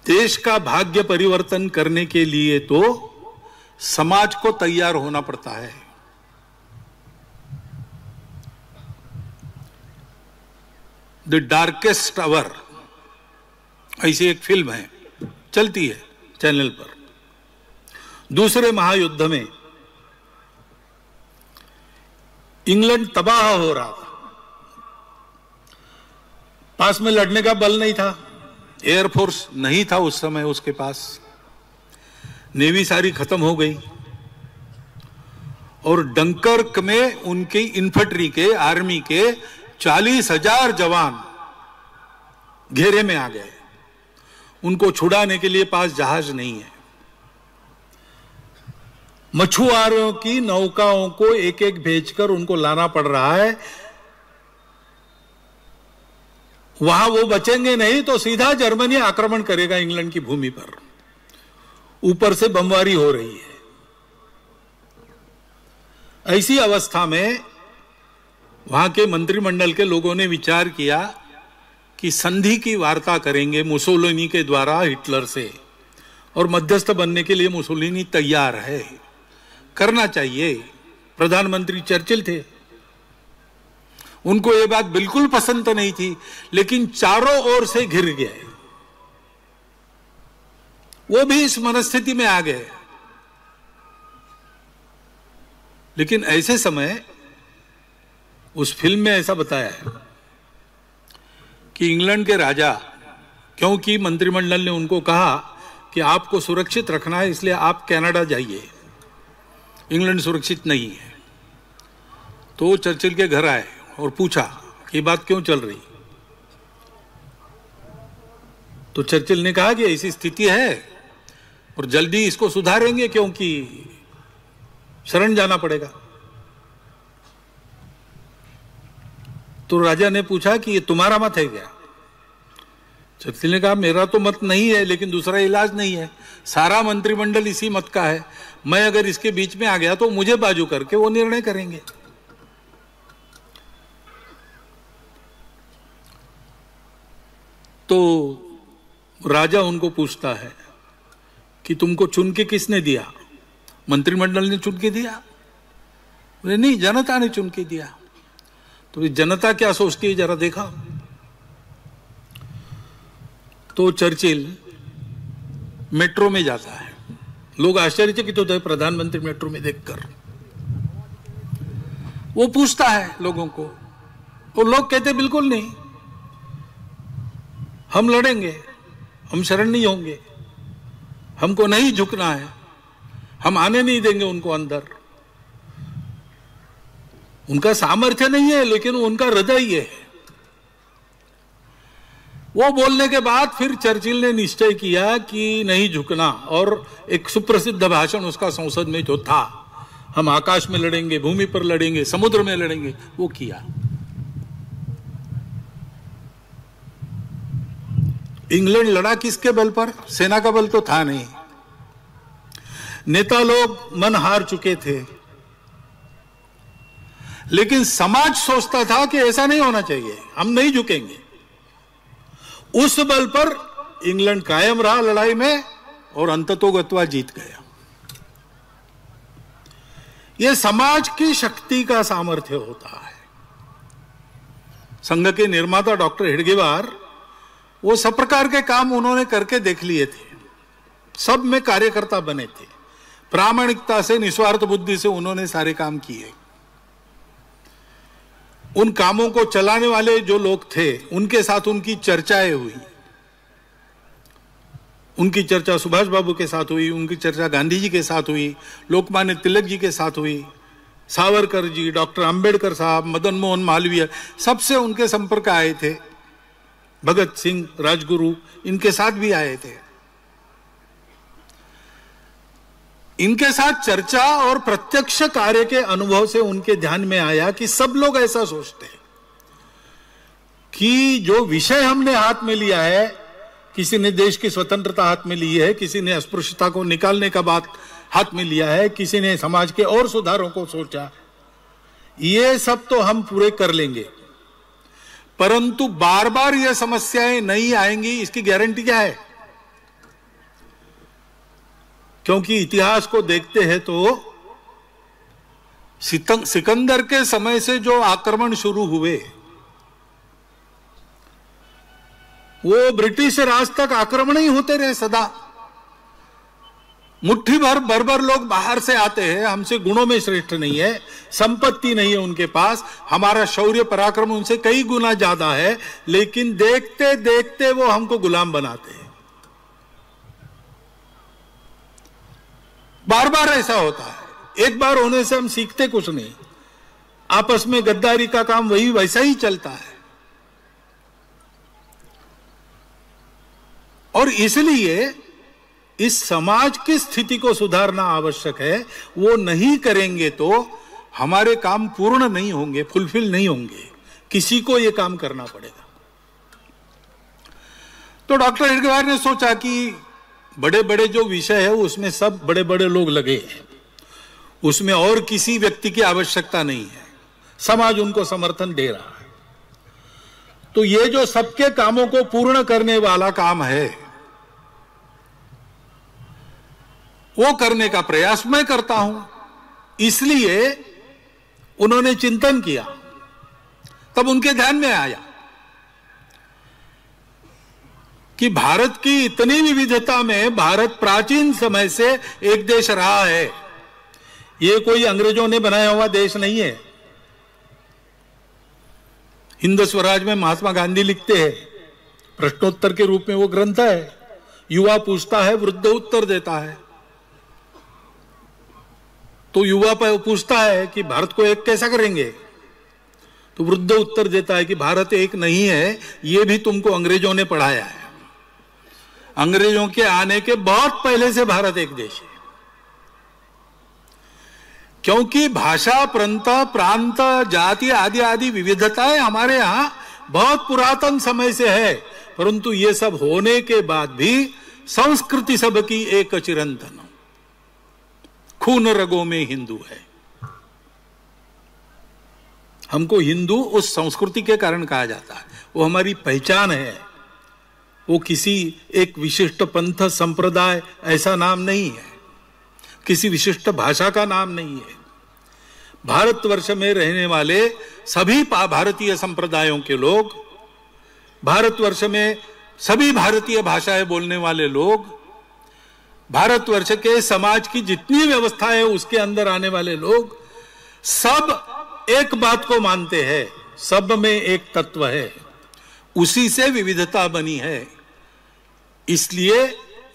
देश का भाग्य परिवर्तन करने के लिए तो समाज को तैयार होना पड़ता है। द डार्केस्ट आवर ऐसी एक फिल्म है, चलती है चैनल पर। दूसरे महायुद्ध में इंग्लैंड तबाह हो रहा था, पास में लड़ने का बल नहीं था, एयरफोर्स नहीं था उस समय उसके पास, नेवी सारी खत्म हो गई, और डंकर्क में उनकी इन्फेंट्री के, आर्मी के 40,000 जवान घेरे में आ गए। उनको छुड़ाने के लिए पास जहाज नहीं है। मछुआरों की नौकाओं को एक एक भेजकर उनको लाना पड़ रहा है। वहां वो बचेंगे नहीं तो सीधा जर्मनी आक्रमण करेगा इंग्लैंड की भूमि पर। ऊपर से बमबारी हो रही है। ऐसी अवस्था में वहां के मंत्रिमंडल के लोगों ने विचार किया कि संधि की वार्ता करेंगे मुसोलिनी के द्वारा हिटलर से, और मध्यस्थ बनने के लिए मुसोलिनी तैयार है, करना चाहिए। प्रधानमंत्री चर्चिल थे, उनको ये बात बिल्कुल पसंद तो नहीं थी, लेकिन चारों ओर से घिर गए, वो भी इस मनस्थिति में आ गए। लेकिन ऐसे समय उस फिल्म में ऐसा बताया है कि इंग्लैंड के राजा, क्योंकि मंत्रिमंडल ने उनको कहा कि आपको सुरक्षित रखना है इसलिए आप कनाडा जाइए, इंग्लैंड सुरक्षित नहीं है, तो चर्चिल के घर आए और पूछा कि बात क्यों चल रही। तो चर्चिल ने कहा कि ऐसी स्थिति है और जल्दी इसको सुधारेंगे क्योंकि शरण जाना पड़ेगा। तो राजा ने पूछा कि ये तुम्हारा मत है क्या? चर्चिल ने कहा मेरा तो मत नहीं है, लेकिन दूसरा इलाज नहीं है, सारा मंत्रिमंडल इसी मत का है, मैं अगर इसके बीच में आ गया तो मुझे बाजू करके वो निर्णय करेंगे। तो राजा उनको पूछता है कि तुमको चुन के किसने दिया? मंत्रिमंडल ने चुन के दिया? बोले नहीं, जनता ने चुन के दिया। तो जनता क्या सोचती है जरा देखा। तो चर्चिल मेट्रो में जाता है, लोग आश्चर्यचकित होते हैं प्रधानमंत्री मेट्रो में देखकर। वो पूछता है लोगों को, और लोग कहते बिल्कुल नहीं, हम लड़ेंगे, हम शरण नहीं होंगे, हमको नहीं झुकना है, हम आने नहीं देंगे उनको अंदर। उनका सामर्थ्य नहीं है, लेकिन उनका हृदय ये है। वो बोलने के बाद फिर चर्चिल ने निश्चय किया कि नहीं झुकना, और एक सुप्रसिद्ध भाषण उसका संसद में जो था, हम आकाश में लड़ेंगे, भूमि पर लड़ेंगे, समुद्र में लड़ेंगे, वो किया। इंग्लैंड लड़ा किसके बल पर? सेना का बल तो था नहीं, नेता लोग मन हार चुके थे, लेकिन समाज सोचता था कि ऐसा नहीं होना चाहिए, हम नहीं झुकेंगे। उस बल पर इंग्लैंड कायम रहा लड़ाई में और अंततोगत्वा जीत गया। यह समाज की शक्ति का सामर्थ्य होता है। संघ के निर्माता डॉक्टर हेडगेवार, वो सब प्रकार के काम उन्होंने करके देख लिए थे, सब में कार्यकर्ता बने थे, प्रामाणिकता से, निस्वार्थ बुद्धि से उन्होंने सारे काम किए। उन कामों को चलाने वाले जो लोग थे उनके साथ उनकी चर्चाएं हुई। उनकी चर्चा सुभाष बाबू के साथ हुई, उनकी चर्चा गांधी जी के साथ हुई, लोकमान्य तिलक जी के साथ हुई, सावरकर जी, डॉक्टर अंबेडकर साहब, मदन मोहन मालवीय, सबसे उनके संपर्क आए थे। भगत सिंह, राजगुरु, इनके साथ भी आए थे। इनके साथ चर्चा और प्रत्यक्ष कार्य के अनुभव से उनके ध्यान में आया कि सब लोग ऐसा सोचते हैं कि जो विषय हमने हाथ में लिया है, किसी ने देश की स्वतंत्रता हाथ में ली है, किसी ने अस्पृश्यता को निकालने का बात हाथ में लिया है, किसी ने समाज के और सुधारों को सोचा, ये सब तो हम पूरे कर लेंगे, परंतु बार बार ये समस्याएं नहीं आएंगी, इसकी गारंटी क्या है? क्योंकि इतिहास को देखते हैं तो सिकंदर के समय से जो आक्रमण शुरू हुए वो ब्रिटिश राज तक आक्रमण ही होते रहे सदा। मुट्ठी भर बर्बर लोग बाहर से आते हैं, हमसे गुणों में श्रेष्ठ नहीं है, संपत्ति नहीं है उनके पास, हमारा शौर्य पराक्रम उनसे कई गुना ज्यादा है, लेकिन देखते देखते वो हमको गुलाम बनाते हैं। बार बार ऐसा होता है, एक बार होने से हम सीखते कुछ नहीं, आपस में गद्दारी का काम वही वैसा ही चलता है। और इसलिए इस समाज की स्थिति को सुधारना आवश्यक है। वो नहीं करेंगे तो हमारे काम पूर्ण नहीं होंगे, फुलफिल नहीं होंगे, किसी को ये काम करना पड़ेगा। तो डॉक्टर हेडगेवार ने सोचा कि बड़े बड़े जो विषय है उसमें सब बड़े बड़े लोग लगे हैं, उसमें और किसी व्यक्ति की आवश्यकता नहीं है, समाज उनको समर्थन दे रहा है। तो ये जो सबके कामों को पूर्ण करने वाला काम है वो करने का प्रयास मैं करता हूं। इसलिए उन्होंने चिंतन किया, तब उनके ध्यान में आया कि भारत की इतनी विविधता में भारत प्राचीन समय से एक देश रहा है, ये कोई अंग्रेजों ने बनाया हुआ देश नहीं है। हिंद स्वराज में महात्मा गांधी लिखते हैं, प्रश्नोत्तर के रूप में वो ग्रंथ है, युवा पूछता है वृद्ध उत्तर देता है। तो युवा पूछता है कि भारत को एक कैसा करेंगे, तो वृद्ध उत्तर देता है कि भारत एक नहीं है, ये भी तुमको अंग्रेजों ने पढ़ाया है। अंग्रेजों के आने के बहुत पहले से भारत एक देश है, क्योंकि भाषा, प्रांत, जाति आदि आदि विविधताएं हमारे यहां बहुत पुरातन समय से है, परंतु ये सब होने के बाद भी संस्कृति सबकी एक चिरंतन, खून रगों में हिंदू है। हमको हिंदू उस संस्कृति के कारण कहा जाता है, वो हमारी पहचान है, वो किसी एक विशिष्ट पंथ संप्रदाय ऐसा नाम नहीं है, किसी विशिष्ट भाषा का नाम नहीं है। भारतवर्ष में रहने वाले सभी भारतीय संप्रदायों के लोग, भारतवर्ष में सभी भारतीय भाषाएं बोलने वाले लोग, भारतवर्ष के समाज की जितनी व्यवस्था है उसके अंदर आने वाले लोग सब एक बात को मानते हैं, सब में एक तत्व है, उसी से विविधता बनी है। इसलिए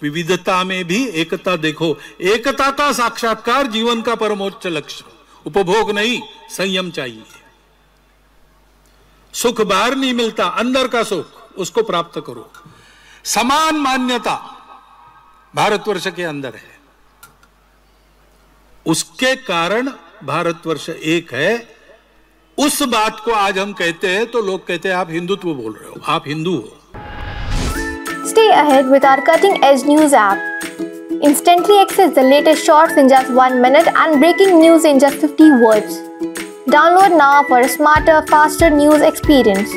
विविधता में भी एकता देखो, एकता का साक्षात्कार जीवन का परमोच्च लक्ष्य, उपभोग नहीं, संयम चाहिए। सुख बाहर नहीं मिलता, अंदर का सुख उसको प्राप्त करो। समान मान्यता भारतवर्ष के अंदर है, उसके कारण भारतवर्ष एक है। उस बात को आज हम कहते हैं तो लोग कहते हैं आप हिंदुत्व बोल रहे हो, आप हिंदू हो। Stay ahead with our cutting-edge news app. Instantly access the latest shorts in just 1 minute and breaking news in just 50 words. Download now for a smarter, faster news experience.